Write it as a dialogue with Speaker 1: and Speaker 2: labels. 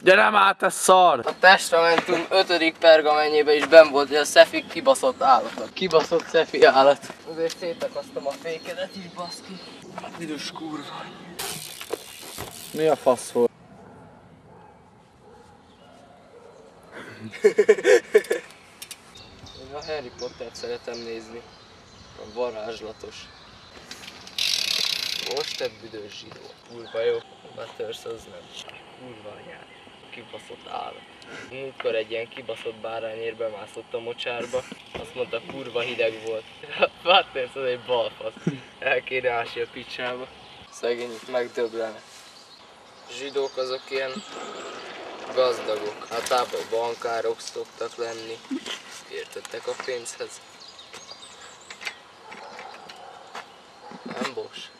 Speaker 1: Gyere már, te szar!
Speaker 2: A testamentum 5. pergamenjébe is benn volt, hogy a Szefi kibaszott állat. Kibaszott Szefi állat. Azért szétakasztom a fékedet is, baszki. Büdös kurva.
Speaker 1: Mi a fasz volt?
Speaker 2: Én a Harry Pottert szeretem nézni. A varázslatos. Most te büdös zsidó. Kurva jó. A törsz az nem. Kurva anyád. Kibaszott állat. Múltkor egy ilyen kibaszott bárányér bemászott a mocsárba. Azt mondta, kurva hideg volt. A Butters az egy balfasz. El kéne ásni a picsába. Szegény itt megdöglene. Zsidók azok ilyen gazdagok. Általában bankárok szoktak lenni. Értettek a pénzhez. Nem bos.